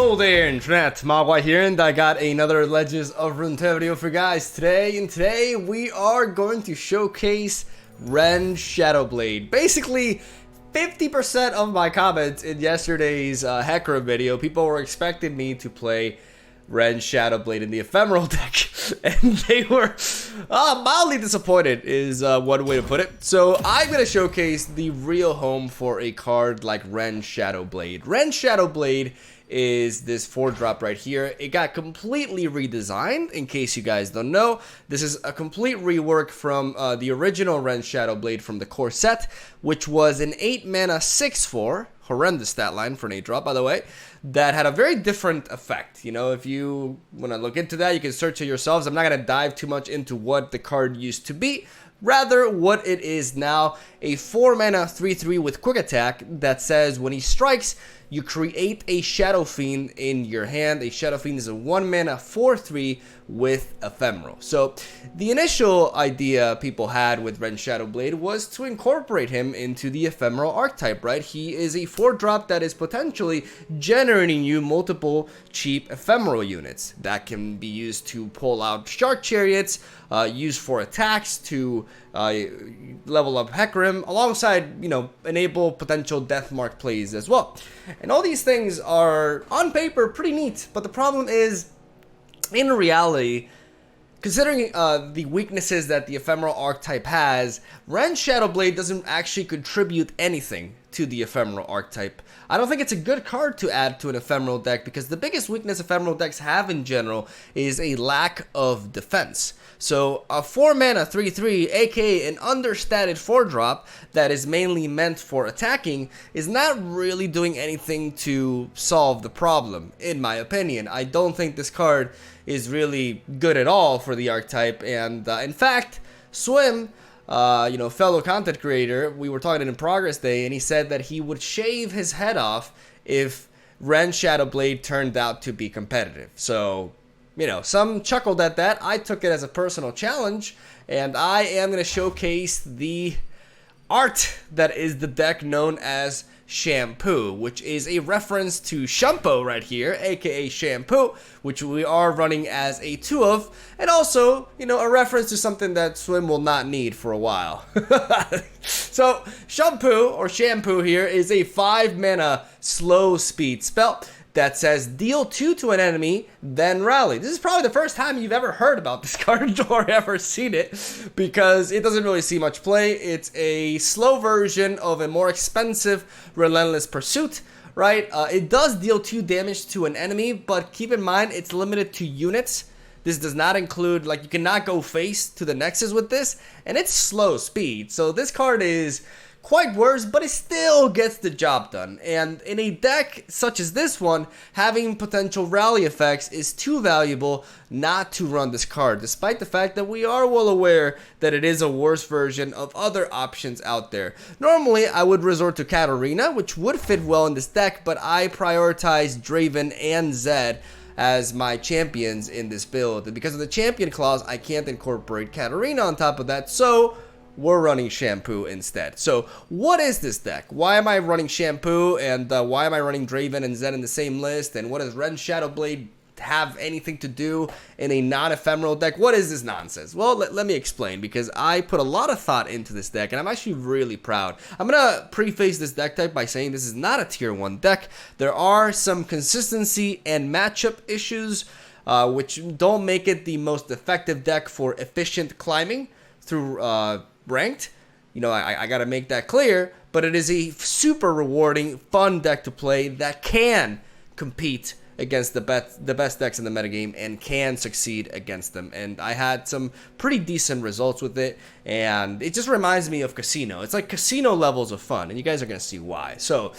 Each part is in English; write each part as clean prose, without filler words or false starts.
Hello there, Internet. MegaMogwai here, and I got another Legends of Runeterra video for you guys today. And today we are going to showcase REN SHADOWBLADE. Basically, 50% of my comments in yesterday's Hacker video, people were expecting me to play REN SHADOWBLADE in the ephemeral deck, and they were mildly disappointed is one way to put it. So I'm going to showcase the real home for a card like REN SHADOWBLADE. REN SHADOWBLADE is this 4-drop right here. It got completely redesigned, in case you guys don't know. This is a complete rework from the original REN SHADOWBLADE from the core set, which was an 8-mana 6/4, horrendous stat line for an 8-drop, by the way, that had a very different effect. You know, if you want to look into that, you can search it yourselves. I'm not going to dive too much into what the card used to be, rather what it is now. A 4-mana 3/3 with quick attack that says when he strikes, you create a Shadow Fiend in your hand. A Shadow Fiend is a 1-mana 4/3 with ephemeral. So the initial idea people had with REN SHADOWBLADE was to incorporate him into the ephemeral archetype, right? He is a 4-drop that is potentially generating you multiple cheap ephemeral units that can be used to pull out Shark Chariots, used for attacks to level up Hecarim, alongside, you know, enable potential Deathmark plays as well. And all these things are, on paper, pretty neat, but the problem is, in reality, considering the weaknesses that the ephemeral archetype has, REN SHADOWBLADE doesn't actually contribute anything to the ephemeral archetype. I don't think it's a good card to add to an ephemeral deck, because the biggest weakness ephemeral decks have in general is a lack of defense. So a 4-mana 3/3, aka an understated 4-drop that is mainly meant for attacking, is not really doing anything to solve the problem, in my opinion. I don't think this card is really good at all for the archetype, and in fact, Swim, you know, fellow content creator, we were talking in Progress Day, and he said that he would shave his head off if REN SHADOWBLADE turned out to be competitive. So, you know, some chuckled at that. I took it as a personal challenge, and I am going to showcase the art that is the deck known as Shampoo, which is a reference to Shampoo right here, aka Shampoo, which we are running as a 2 of, and also, you know, a reference to something that Swim will not need for a while. So, Shampoo, or Shampoo here, is a 5-mana slow speed spell that says deal 2 to an enemy, then rally. This is probably the first time you've ever heard about this card or ever seen it, because it doesn't really see much play. It's a slow version of a more expensive Relentless Pursuit, right? It does deal 2 damage to an enemy, but keep in mind it's limited to units. This does not include, like, you cannot go face to the Nexus with this, and it's slow speed. So this card is quite worse, but it still gets the job done. And in a deck such as this one, having potential rally effects is too valuable not to run this card, despite the fact that we are well aware that it is a worse version of other options out there. Normally, I would resort to Katarina, which would fit well in this deck, but I prioritize Draven and Zed as my champions in this build. And because of the champion clause, I can't incorporate Katarina on top of that, so we're running Shampoo instead. So what is this deck? Why am I running Shampoo, and why am I running Draven and Zed in the same list? And what does REN SHADOWBLADE have anything to do in a non-ephemeral deck? What is this nonsense? Well, let me explain, because I put a lot of thought into this deck, and I'm actually really proud. I'm gonna preface this deck type by saying this is not a tier 1 deck. There are some consistency and matchup issues, which don't make it the most effective deck for efficient climbing through ranked. You know, I gotta make that clear, but it is a super rewarding, fun deck to play that can compete against the best decks in the metagame and can succeed against them. And I had some pretty decent results with it, and it just reminds me of Casino. It's like Casino levels of fun, and you guys are gonna see why. So,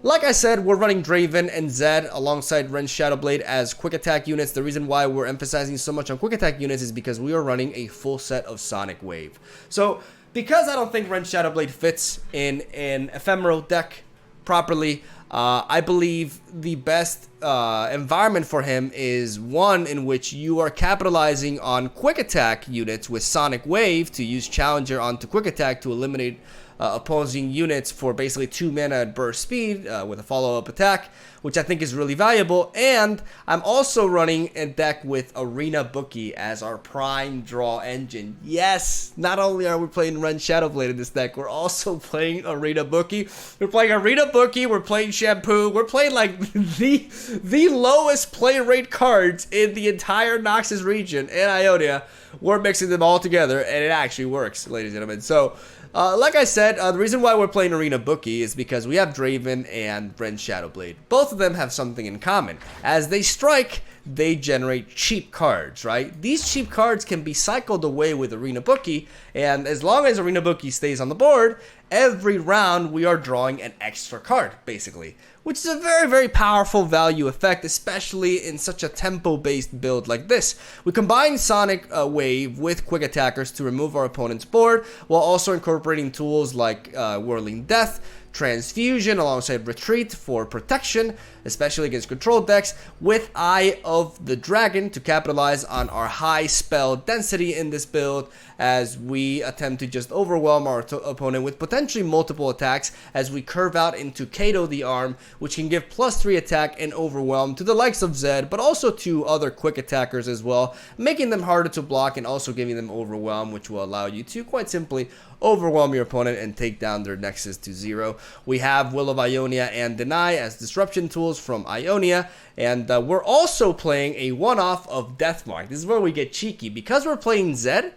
like I said, we're running Draven and Zed alongside REN SHADOWBLADE as quick attack units. The reason why we're emphasizing so much on quick attack units is because we are running a full set of Sonic Wave. So, because I don't think REN SHADOWBLADE fits in an ephemeral deck properly, I believe the best environment for him is one in which you are capitalizing on quick attack units with Sonic Wave to use Challenger onto quick attack to eliminate opposing units for basically 2 mana at burst speed with a follow-up attack, which I think is really valuable. And I'm also running a deck with Arena Bookie as our prime draw engine. Yes, not only are we playing Ren Shadowblade in this deck, we're also playing Arena Bookie. We're playing Arena Bookie, we're playing Shampoo, we're playing like the lowest play rate cards in the entire Noxus region and Ionia. We're mixing them all together, and it actually works, ladies and gentlemen. So, like I said, the reason why we're playing Arena Bookie is because we have Draven and Ren Shadowblade. Both of them have something in common. As they strike, they generate cheap cards, right? These cheap cards can be cycled away with Arena Bookie, and as long as Arena Bookie stays on the board, every round we are drawing an extra card, basically. Which is a very, very powerful value effect, especially in such a tempo-based build like this. We combine Sonic Wave with Quick Attackers to remove our opponent's board, while also incorporating tools like Whirling Death, Transfusion alongside Retreat for protection, especially against control decks, with Eye of the Dragon to capitalize on our high spell density in this build as we attempt to just overwhelm our opponent with potentially multiple attacks as we curve out into Kato the Arm, which can give +3 attack and overwhelm to the likes of Zed, but also to other quick attackers as well, making them harder to block and also giving them overwhelm, which will allow you to quite simply overwhelm your opponent and take down their Nexus to 0. We have Will of Ionia and Deny as disruption tools from Ionia, and we're also playing a one-off of Deathmark. This is where we get cheeky. Because we're playing Zed,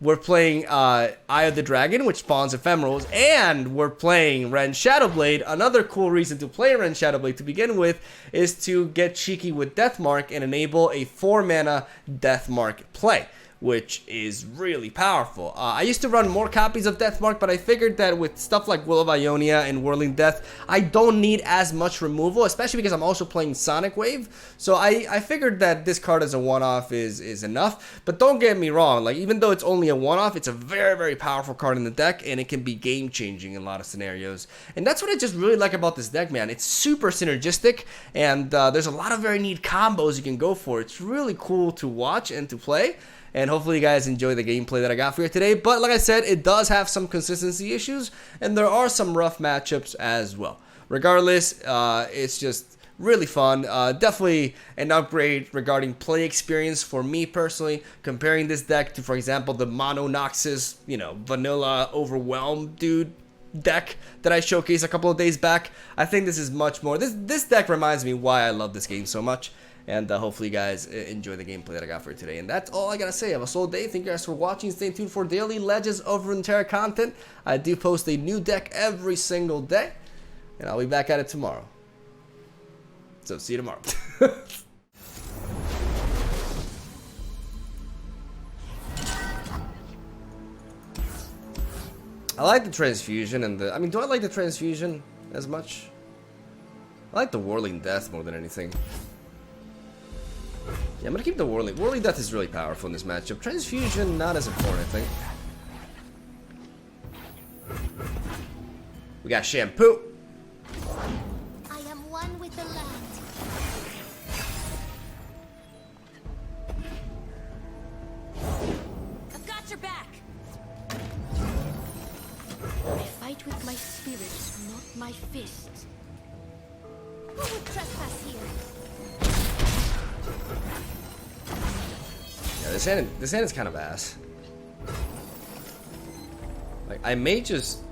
we're playing Eye of the Dragon, which spawns ephemerals, and we're playing Ren Shadowblade. Another cool reason to play Ren Shadowblade to begin with is to get cheeky with Deathmark and enable a 4-mana Deathmark play, which is really powerful. I used to run more copies of Deathmark, but I figured that with stuff like Will of Ionia and Whirling Death, I don't need as much removal, especially because I'm also playing Sonic Wave. So I figured that this card as a one-off is enough. But don't get me wrong, like even though it's only a one-off, it's a very, very powerful card in the deck, and it can be game-changing in a lot of scenarios. And that's what I just really like about this deck, man. It's super synergistic, and there's a lot of very neat combos you can go for. It's really cool to watch and to play. And hopefully you guys enjoy the gameplay that I got for you today. But like I said, it does have some consistency issues, and there are some rough matchups as well. Regardless, it's just really fun. Definitely an upgrade regarding play experience for me personally. Comparing this deck to, for example, the Mono Noxus, vanilla Overwhelm dude deck that I showcased a couple of days back. I think this is much more. This deck reminds me why I love this game so much. And hopefully you guys enjoy the gameplay that I got for you today. And that's all I gotta say. Have a solid day. Thank you guys for watching. Stay tuned for daily Legends of Runeterra content. I do post a new deck every single day. And I'll be back at it tomorrow. So see you tomorrow. I like the Transfusion and the... I mean, do I like the Transfusion as much? I like the Whirling Death more than anything. Yeah, I'm gonna keep the Whirling. Whirling Death is really powerful in this matchup. Transfusion, not as important, I think. We got Shampoo. I am one with the land. I've got your back. I fight with my spirit, not my fists. Who would trespass here? Yeah, this hand is kind of ass. Like I may just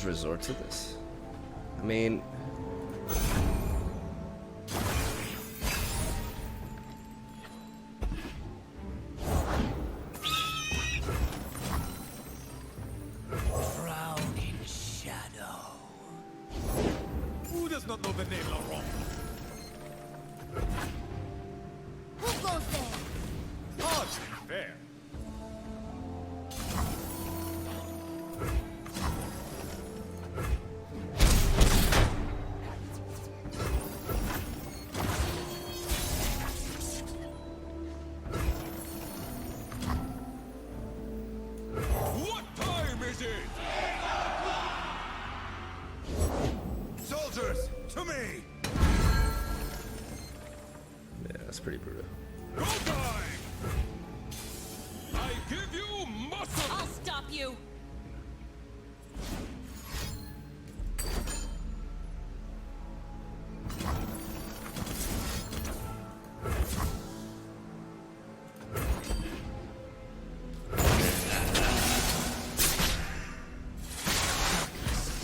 resort to this. I mean, Drowning shadow. Who does not know the name Laurent? Who goes there? Hardly fair. What time is it? Soldiers, to me! That's pretty brutal. Go time! I give you muscle! I'll stop you.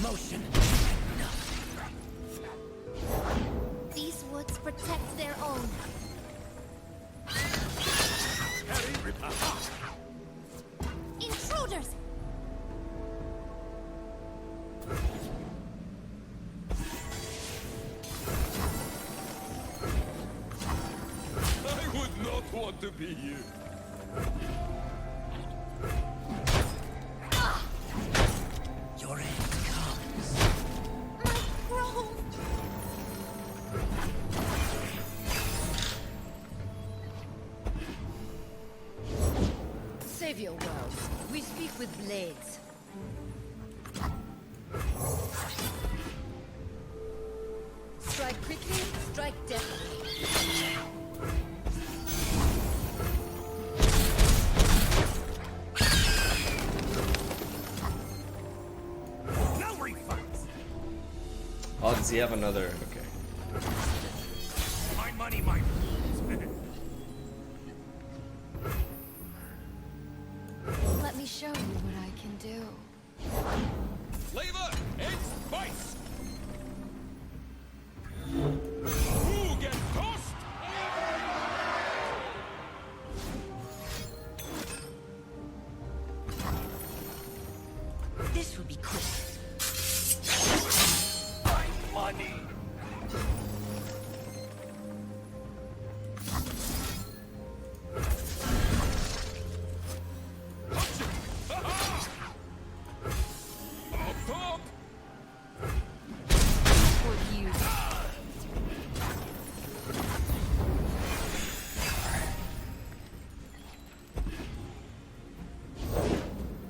Motion. These woods protect their own. Intruders! I would not want to be you. Your end comes. My grove! Save your worlds. We speak with blades. Strike quickly, strike deftly. No refunds. Oh, does he have another? Okay. My money, my rules. Let me show you what I can do. Flavor and spice. Who gets tossed? This will be quick. My money. Up top. For you.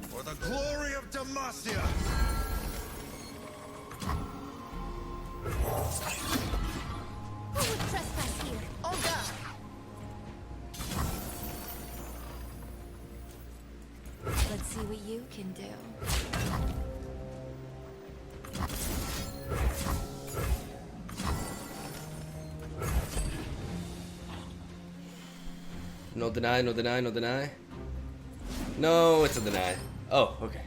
For the glory of Demacia. Who would trespass here? On guard. Let's see what you can do. No deny, no deny, no deny. No, it's a deny. Oh, okay.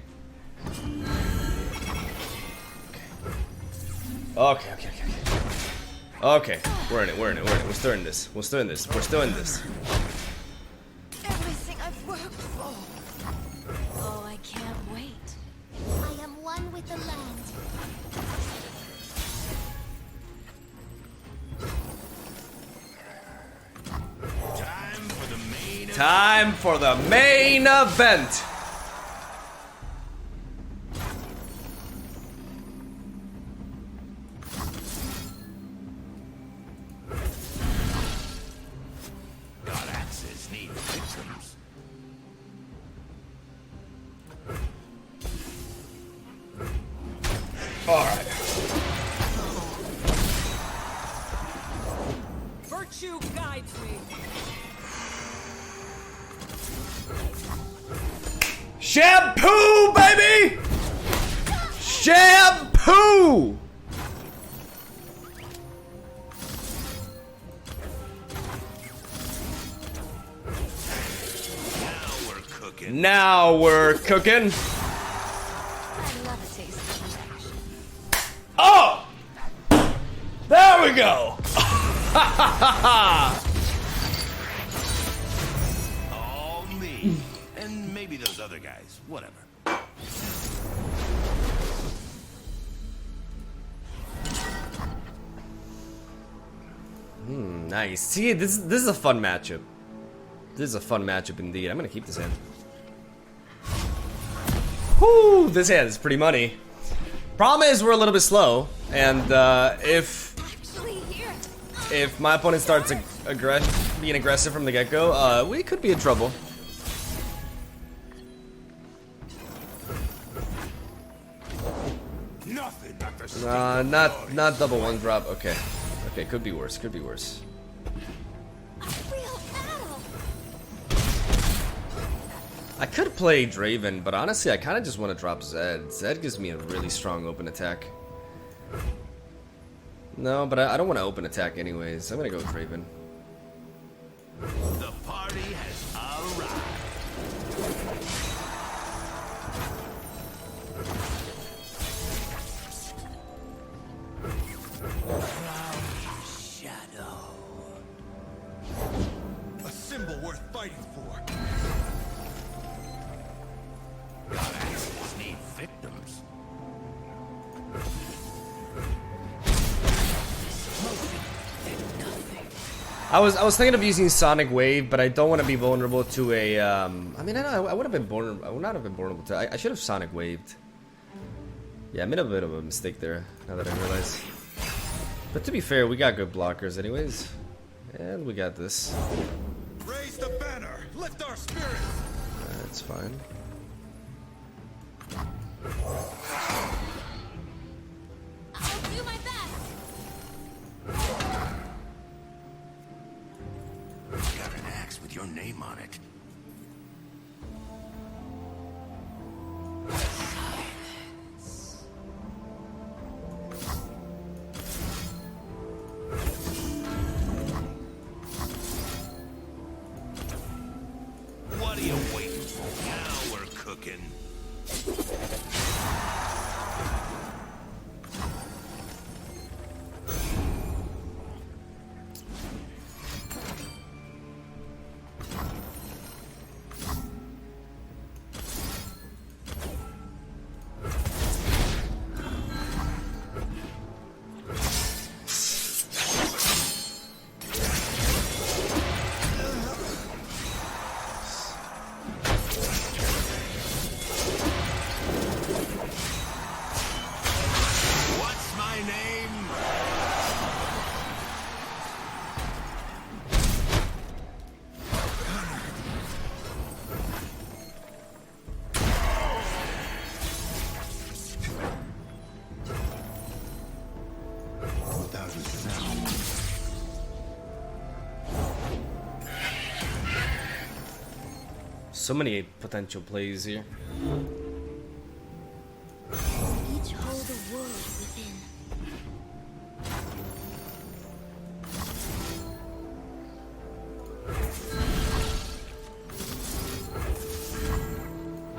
Okay, okay, okay, okay. Okay, we're in it, we're in it, we're in it. We're still in this. We're still in this. We're still in this. Everything I've worked for. Oh, I can't wait. I am one with the land. Time for the main Time for the main event. God axes need victims. All right. Virtue guides me. Shampoo, baby! Shampoo! Now we're cooking. Now we're cooking. I love a taste of action. Oh! There we go! All me. And maybe those other guys. Whatever. Nice. See, this is a fun matchup. This is a fun matchup indeed. I'm gonna keep this hand. Whoo! This hand is pretty money. Problem is we're a little bit slow, and Actually, here. if my opponent starts being aggressive from the get-go, we could be in trouble. Nothing but the stick Not double one drop. Okay, okay, could be worse. Could be worse. I could play Draven, but honestly, I kind of just want to drop Zed. Zed gives me a really strong open attack. No, but I don't want to open attack anyways. I'm gonna go with Draven. The party has arrived. Shadow. A symbol worth fighting for. Goddesses need victims. I was thinking of using Sonic Wave, but I don't want to be vulnerable to a. I mean, I know I would have been born. I would not have been vulnerable to. I should have Sonic Waved. Yeah, I made a bit of a mistake there. Now that I realize. But to be fair, we got good blockers, anyways, and we got this. Raise the banner. Lift our spirits. That's fine. I'll do my best. Got an axe with your name on it. What are you waiting for? Now we're cooking. What's my name? Without a sound. So many potential plays here. Each hold a world within.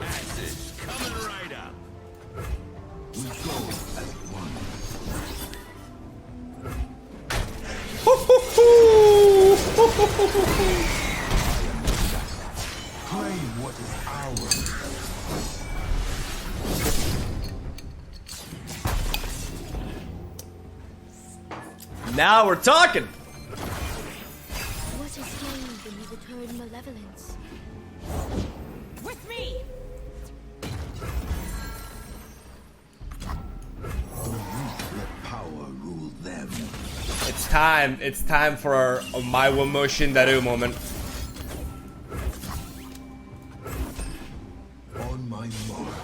Axes coming right up. We go as one. Claim what is ours. Now we're talking. What is gained when you return malevolence? With me! Let power rule them. It's time. It's time for our My Wamushin Daru moment. On my mark.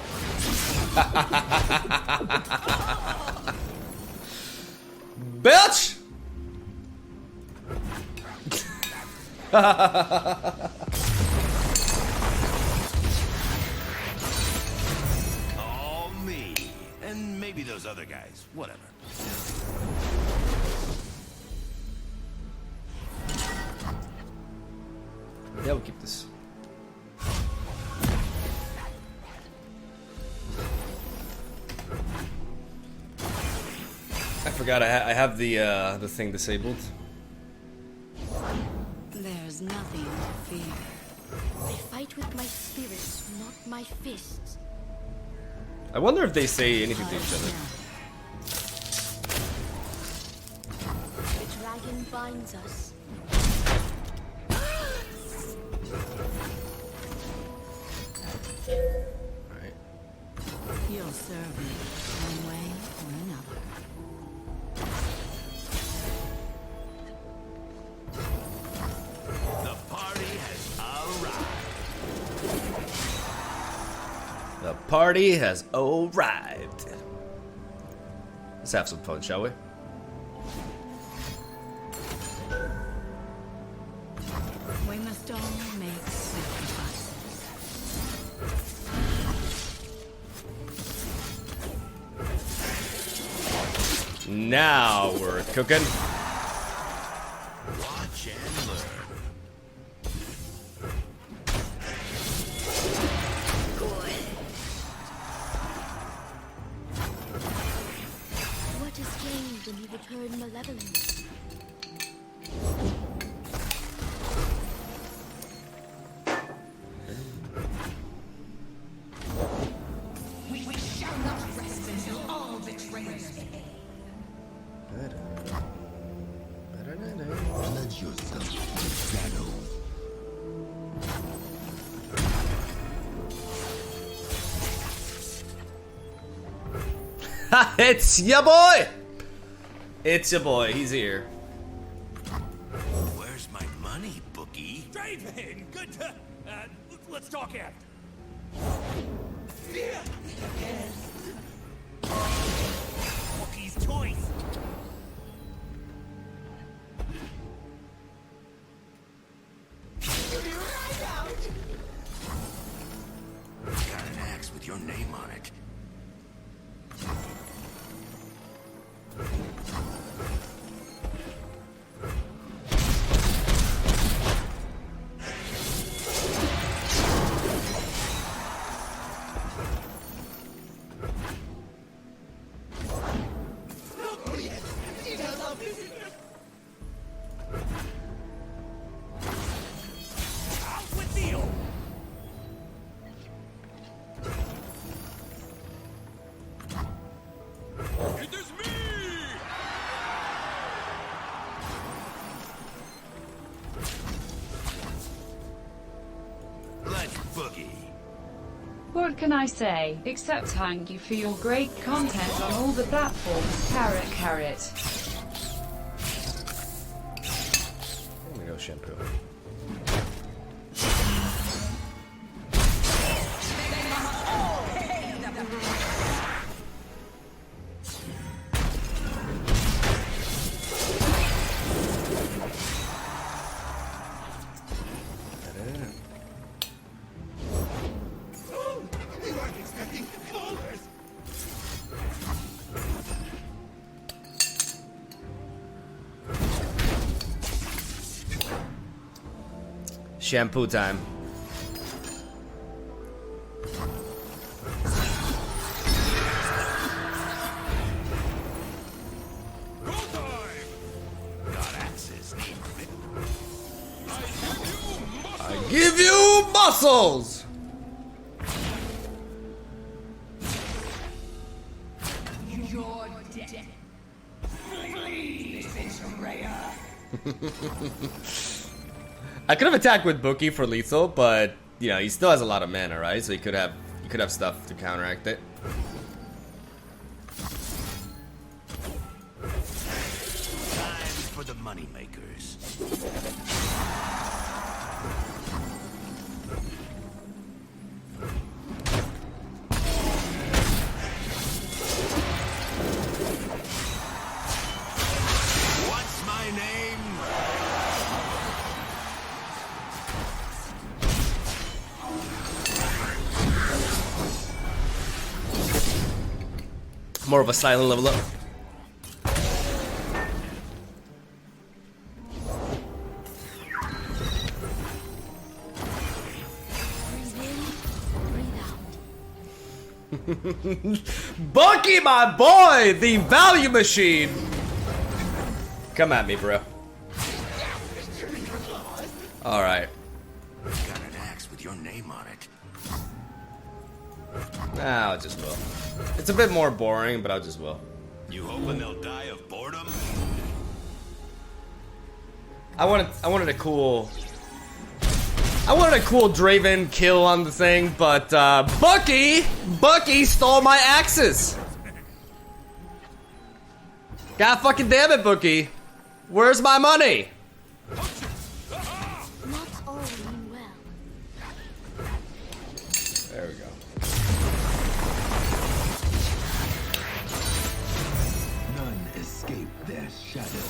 Bitch! All me. And maybe those other guys. Whatever. Yeah, we'll keep this. I forgot I have the thing disabled. There's nothing to fear. I fight with my spirit, not my fists. I wonder if they say anything to each other. The dragon binds us. Alright. You'll serve me one way or another. The party has arrived. The party has arrived. Let's have some fun, shall we? We must all make sacrifices. Now we're cooking. Watch and learn. What is gained when you return malevolence? We shall not rest until all betrayers pay. Pledge yourself to shadow. It's your boy! It's your boy, he's here. Where's my money, Bookie? Draven, good to... let's talk after. Bookie's toys. Got an axe with your name on it. Out with the old. It is me! Let's boogie. What can I say, except thank you for your great content on all the platforms, carrot. Let me go shampoo. Shampoo time. Go time! Got axes. I give you muscles! You're dead. Please, betrayer. I could have attacked with Bookie for lethal, but you know he still has a lot of mana, right? So he could have stuff to counteract it. Time for the money makers. What's my name? More of a silent level up. Breathe in, breathe out. Bucky, my boy, the value machine. Come at me, bro. All right. Got an axe with your name on it. Nah, I just will. It's a bit more boring, but I just will. You hoping they'll die of boredom? I wanted a cool Draven kill on the thing, but Bucky stole my axes. God fucking damn it, Bookie. Where's my money? Not all mean well. There we go. None escape their shadow.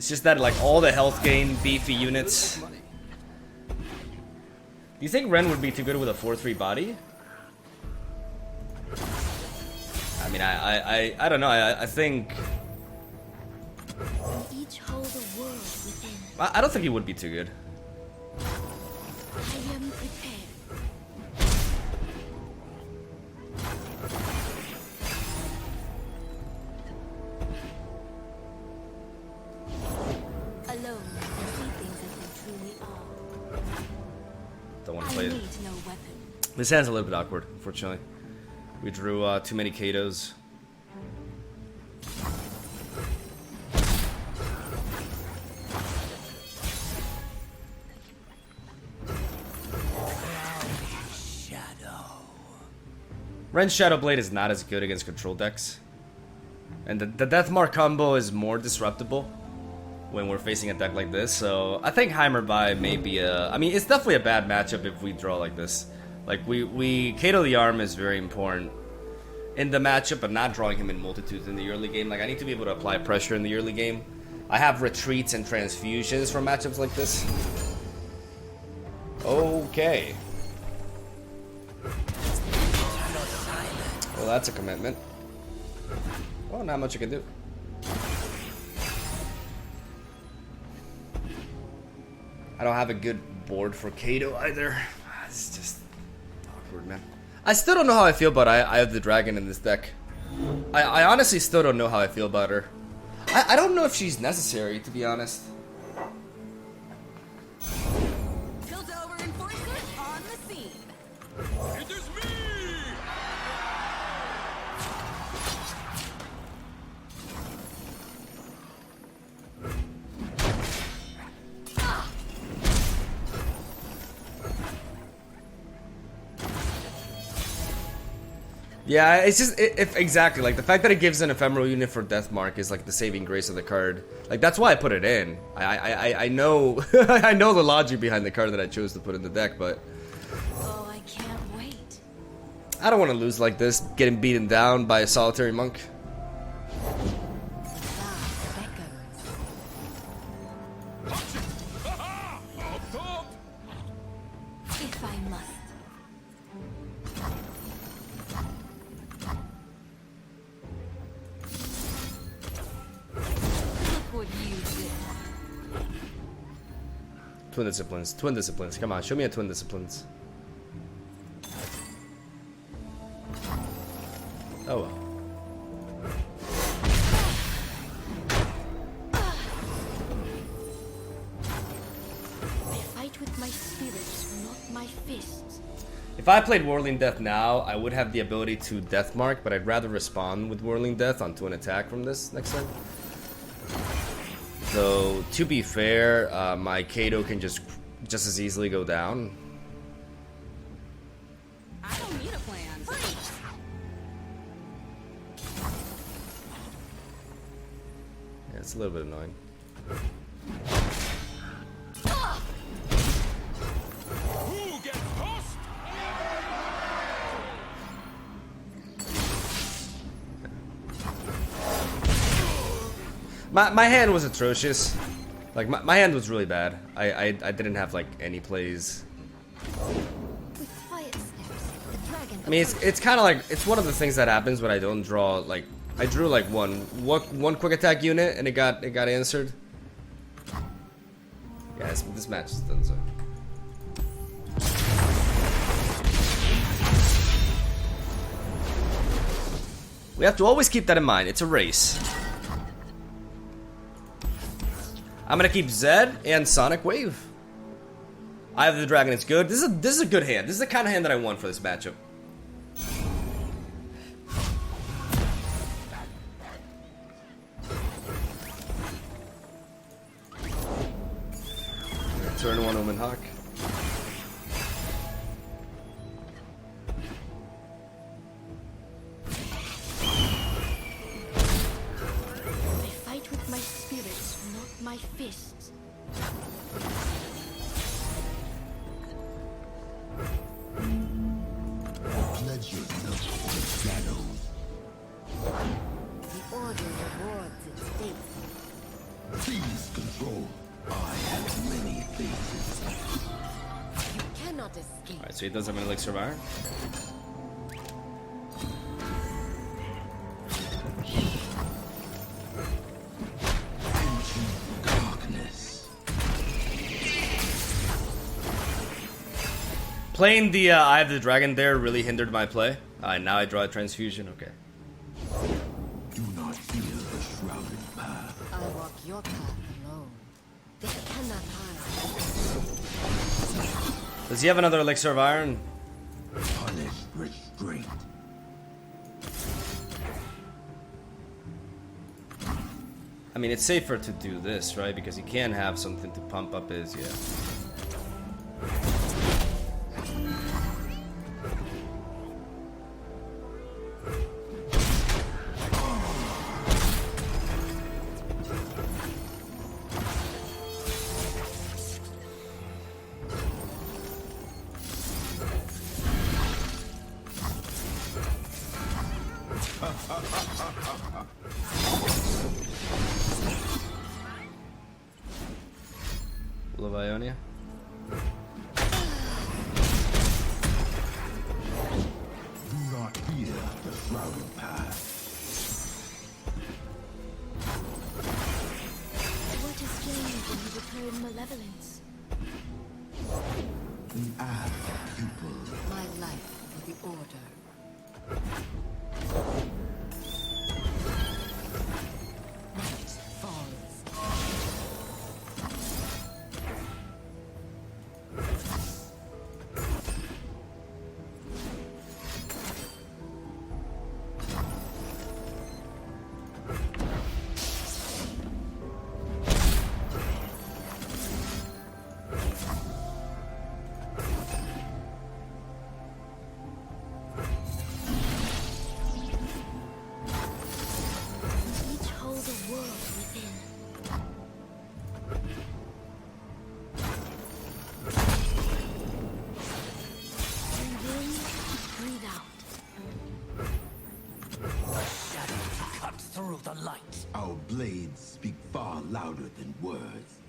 It's just that like all the health gain, beefy units. Do you think Ren would be too good with a 4-3 body? I mean, I don't know. I think Each hold a world within. I don't think he would be too good. I am prepared. Alone, I see things as they truly are. Don't want to I play it. need no weapon. This hand's a little bit awkward, unfortunately. We drew too many Katos. Ren Shadowblade is not as good against control decks. And the Deathmark combo is more disruptible when we're facing a deck like this. So I think Heimerby may be a... I mean, it's definitely a bad matchup if we draw like this. Like, Kato the Arm is very important in the matchup, but not drawing him in multitudes in the early game. Like, I need to be able to apply pressure in the early game. I have retreats and transfusions for matchups like this. Okay. Well, that's a commitment. Well, not much I can do. I don't have a good board for Kato either. It's just awkward, man. I still don't know how I feel about Eye of the Dragon in this deck. I honestly still don't know how I feel about her. I don't know if she's necessary, to be honest. Piltover Enforcer on the scene. It is me! Yeah, it's just if exactly like the fact that it gives an ephemeral unit for Deathmark is like the saving grace of the card. Like that's why I put it in. I know I know the logic behind the card that I chose to put in the deck, but Oh, I can't wait. I don't want to lose like this, getting beaten down by a solitary monk. If I must. Look what you did. Twin disciplines, twin disciplines. Come on, show me a twin disciplines. Oh well. I fight with my spirit, not my fists. If I played Whirling Death now, I would have the ability to Deathmark, but I'd rather respond with Whirling Death onto an attack from this next turn. So, to be fair, my Kato can just as easily go down. I don't need a plan. Freeze! Yeah, it's a little bit annoying. Who gets tossed? My hand was atrocious. Like, my hand was really bad. I didn't have, like, any plays. With quiet steps, the dragon. I mean, it's kind of like, it's one of the things that happens when I don't draw, like, I drew, like, one quick attack unit, and it got answered. Yeah, this match is done, so. We have to always keep that in mind. It's a race. I'm gonna keep Zed and Sonic Wave. Eye of the Dragon is good. This is a good hand. This is the kind of hand that I want for this matchup. Turn 1 Omen Hawk. I fight with my spirit, not my fists. Pledge yourself to the shadows. The order rewards its faith. Please control. I have many faces. You cannot escape. Alright, so he does have an elixir of iron. Ancient darkness. Playing the Eye of the Dragon there really hindered my play. Now I draw a transfusion, okay. Do not fear the shrouded path. I walk your path alone. They cannot hide. Does he have another elixir of iron? Punish restraint. I mean, it's safer to do this, right? Because he can have something to pump up his, yeah. Will of Ionia. Do not fear the shrouded path. What is gained when you return malevolence? The act pupil. My life for the Order. Night falls. Each holds a world within. Breathe in, breathe out. Shadows cut through the light. Our blades speak far louder than words.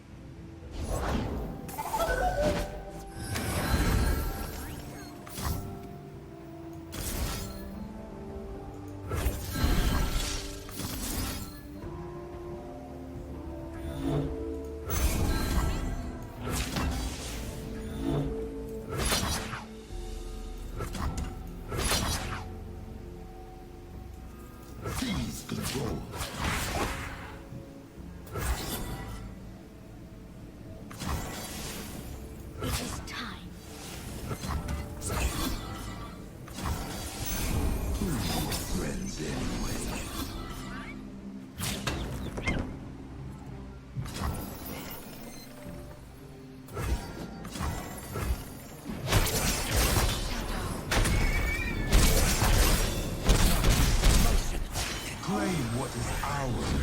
Seize control. It is time. Who are friends anyway? Claim what is ours.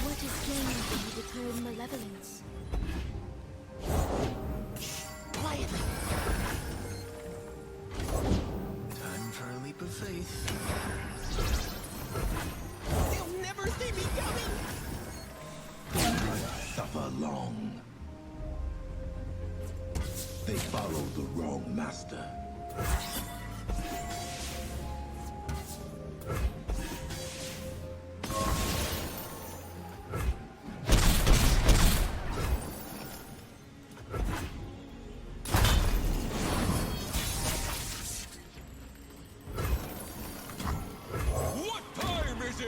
What is gained when you return malevolence? Quietly. Time for a leap of faith. They'll never see me coming. Suffer long. They follow the wrong master. What time is it?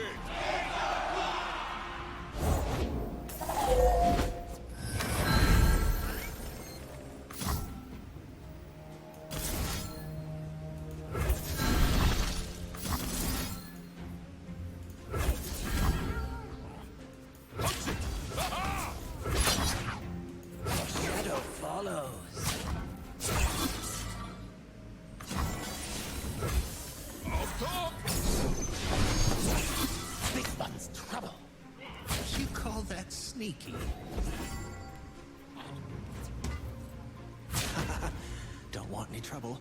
Punch it! Aha! Shadow follows. Off top! Big one's trouble. You call that sneaky? Don't want any trouble.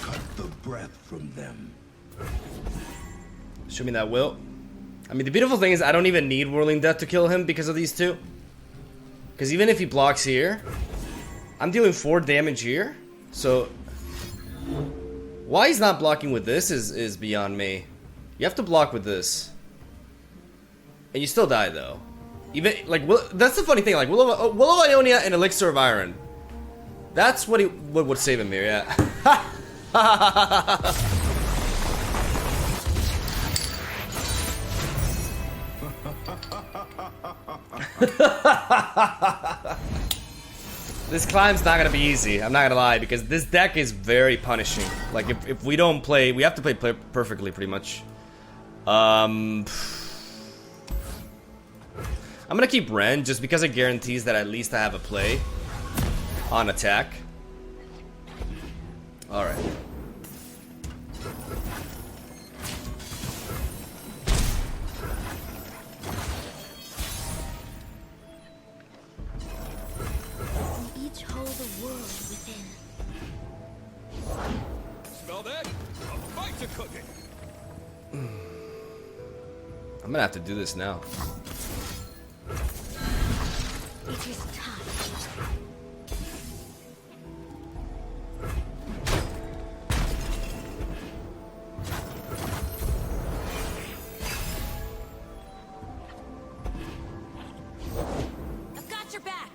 Cut the breath death from them. Show me that will. I mean, the beautiful thing is I don't even need Whirling Death to kill him because of these two. Because even if he blocks here, I'm dealing 4 damage here. So why he's not blocking with this is beyond me. You have to block with this. And you still die though. Even like that's the funny thing, like Will of Ionia and Elixir of Iron. That's what would save him here, yeah. This climb's not gonna be easy, I'm not gonna lie, because this deck is very punishing. Like, if we don't play, we have to play perfectly, pretty much. I'm gonna keep Ren, just because it guarantees that at least I have a play on attack. Alright. Each hold the world within. Smell that? A fight's a cooking. I'm gonna have to do this now. It is time. I've got your back.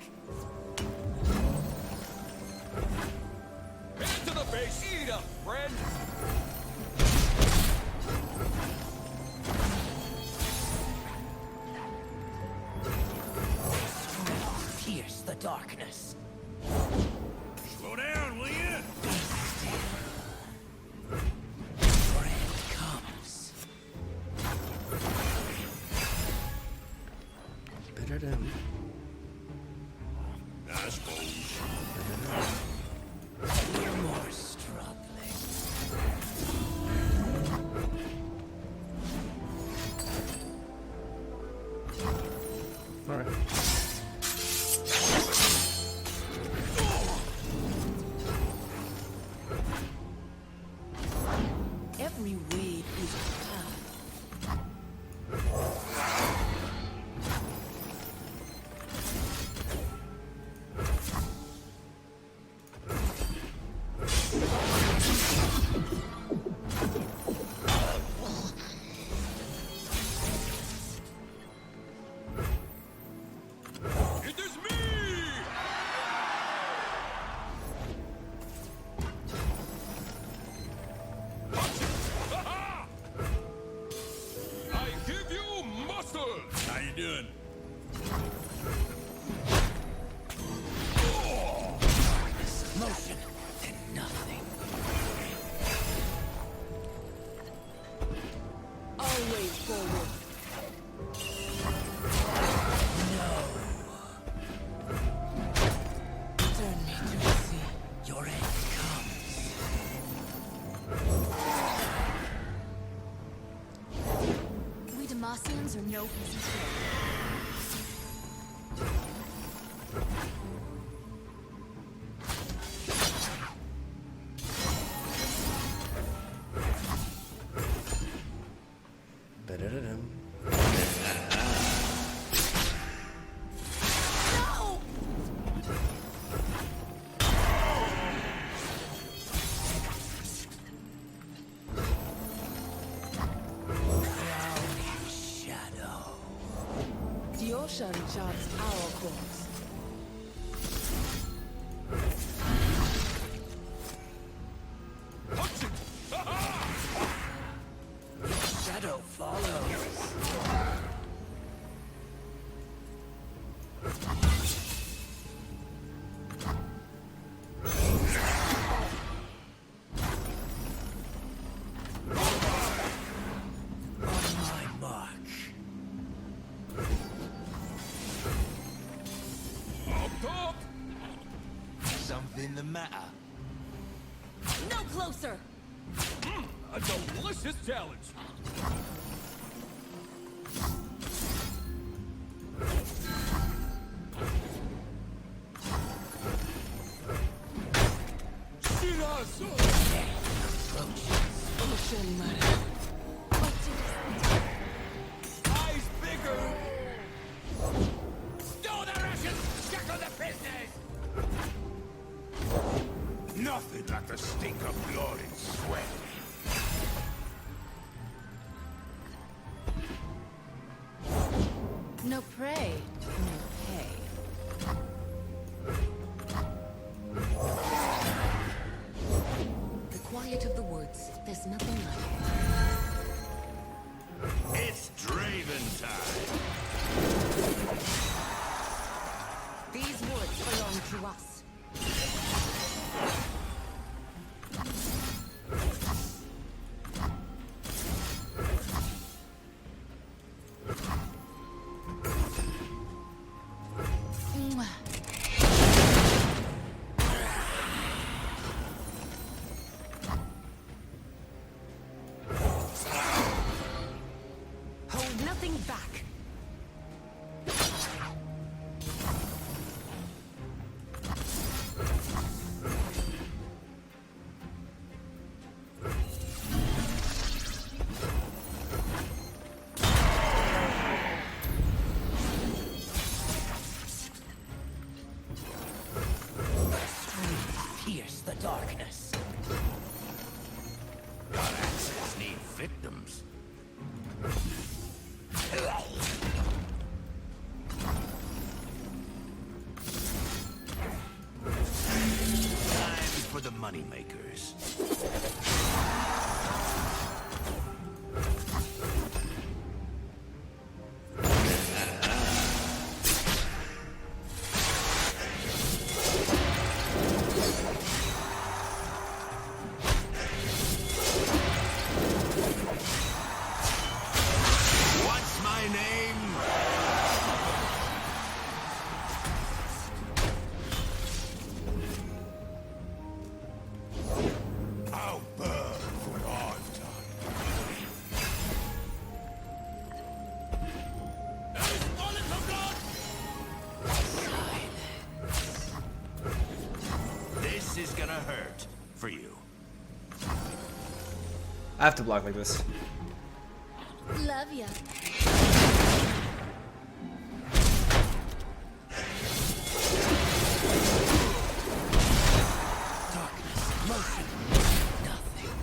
Hand to the base. Eat up, friend. Pierce the darkness. Slow down, will you? Your end comes. I suppose. No more struggling. Alright. Every wave is a path. It is me! Ha-ha! I give you muscle! How you doing? Motion and nothing. Always forward. Turn me to the sea. Your end comes. We Demacians are no easy prey. Ba-da-da-dum. Shadow. The ocean charts our course. Punch it! Ha-ha! Shadow follows. On my mark. Up top! Something the matter? No closer! A delicious challenge! Shirazu! Approach. Eyes bigger! Stow the Russians! Shackle the prisoners! Nothing like the stink of blood and sweat. No prey, no pay. The quiet of the woods. There's nothing like it. It's Draven time. These woods belong to us. Hold nothing back. Pierce the darkness. God axes need victims. Time for the moneymakers. What's my name? I'll burn for what I've done. This is gonna hurt for you. I have to block like this. Love ya. Darkness, motion, nothing.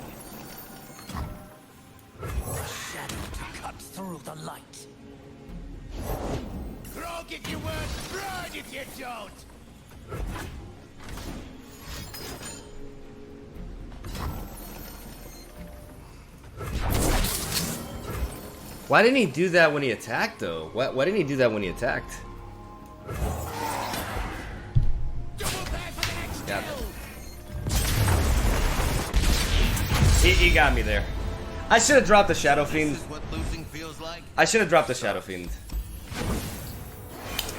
The shadow cuts through the light. Grog if you weren't, run if you don't! Why didn't he do that when he attacked, though? Why didn't he do that when he attacked? Got it. He got me there. I should have dropped the Shadow Fiend. This is what losing feels like? I should have dropped the Shadow Fiend.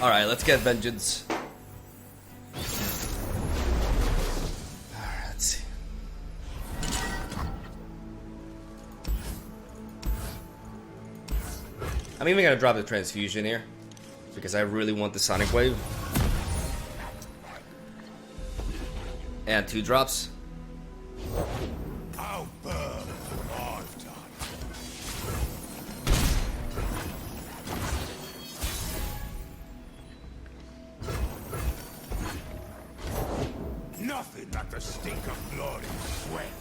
Alright, let's get vengeance. Alright, let's see. I'm even gonna drop the transfusion here because I really want the Sonic Wave. And 2 drops. I'll burn what I've done. Nothing like the stink of blood and sweat.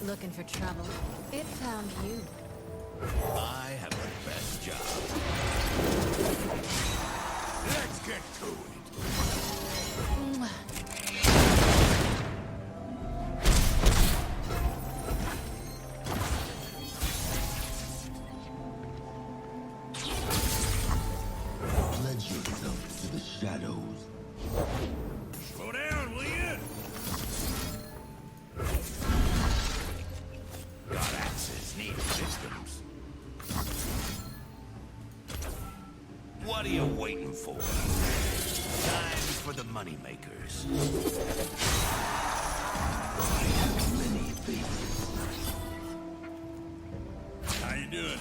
Looking for trouble? It found you. I have the best job. Let's get to it. Pledge yourself to the shadows. Slow down, will you? God axes need victims. What are you waiting for? Time for the moneymakers. I have many faces. How you doing?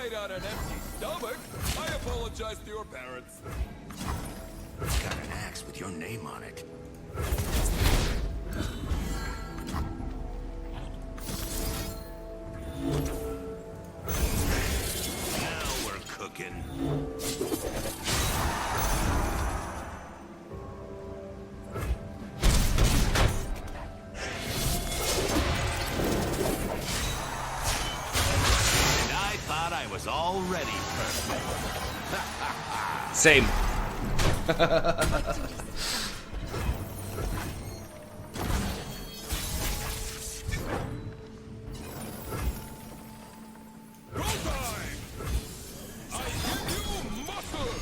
fight on an empty stomach. I apologize to your parents. Got an axe with your name on it. Now we're cooking. And I thought I was already perfect. Same. Go time! I give you muscle!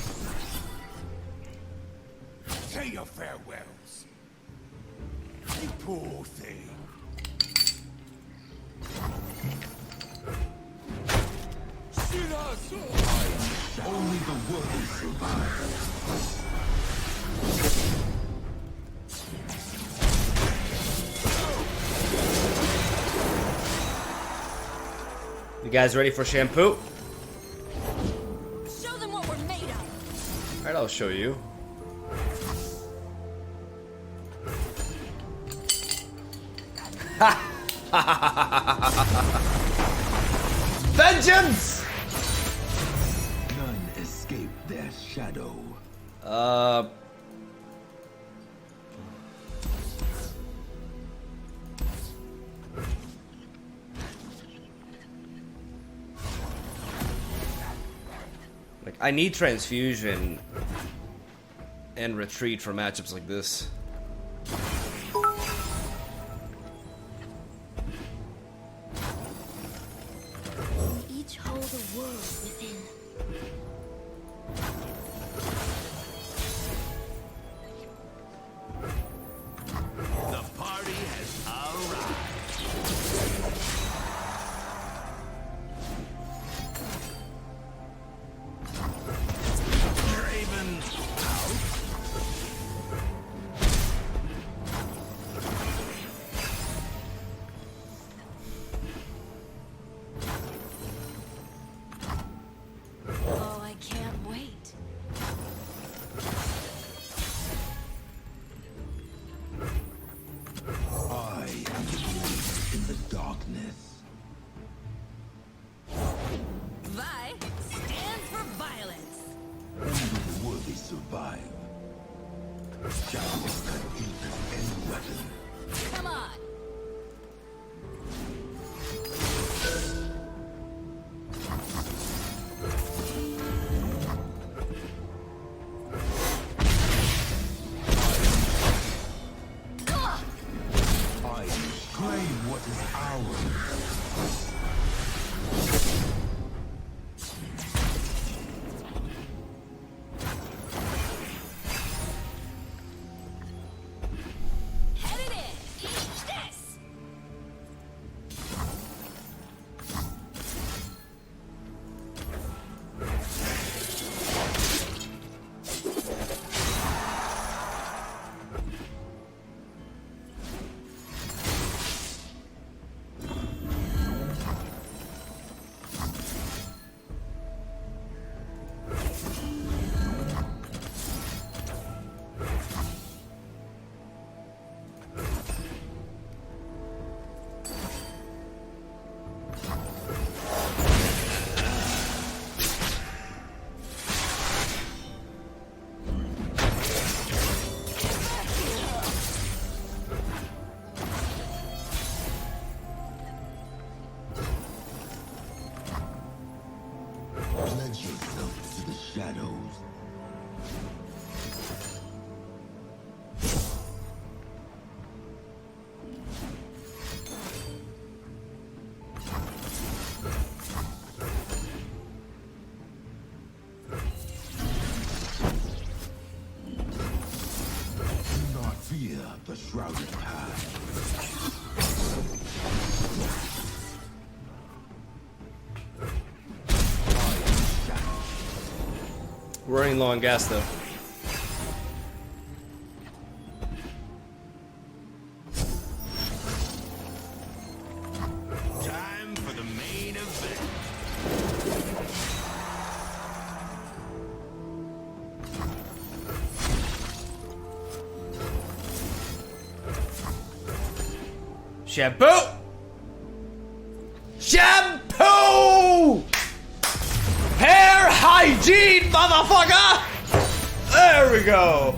Say your farewells. You poor thing. Only the worthy survive. You guys ready for shampoo? Show them what we're made of. Alright, I'll show you. Vengeance! None escape their shadow. Like, I need transfusion and retreat for matchups like this. Each hold a world within. The party has arrived. Draven Oh, I can't wait. I am the voice in the darkness. Vi stands for violence. Only the worthy survive. Shadows cut deep as any weapon. Come on. I claim what is ours. Headed in. Eat this. Pledge yourself to the shadows. Do not fear the shrouded path. We're running low on gas though. time for the main event. Shampoo! Shampoo! Hair hygiene, motherfucker! There we go.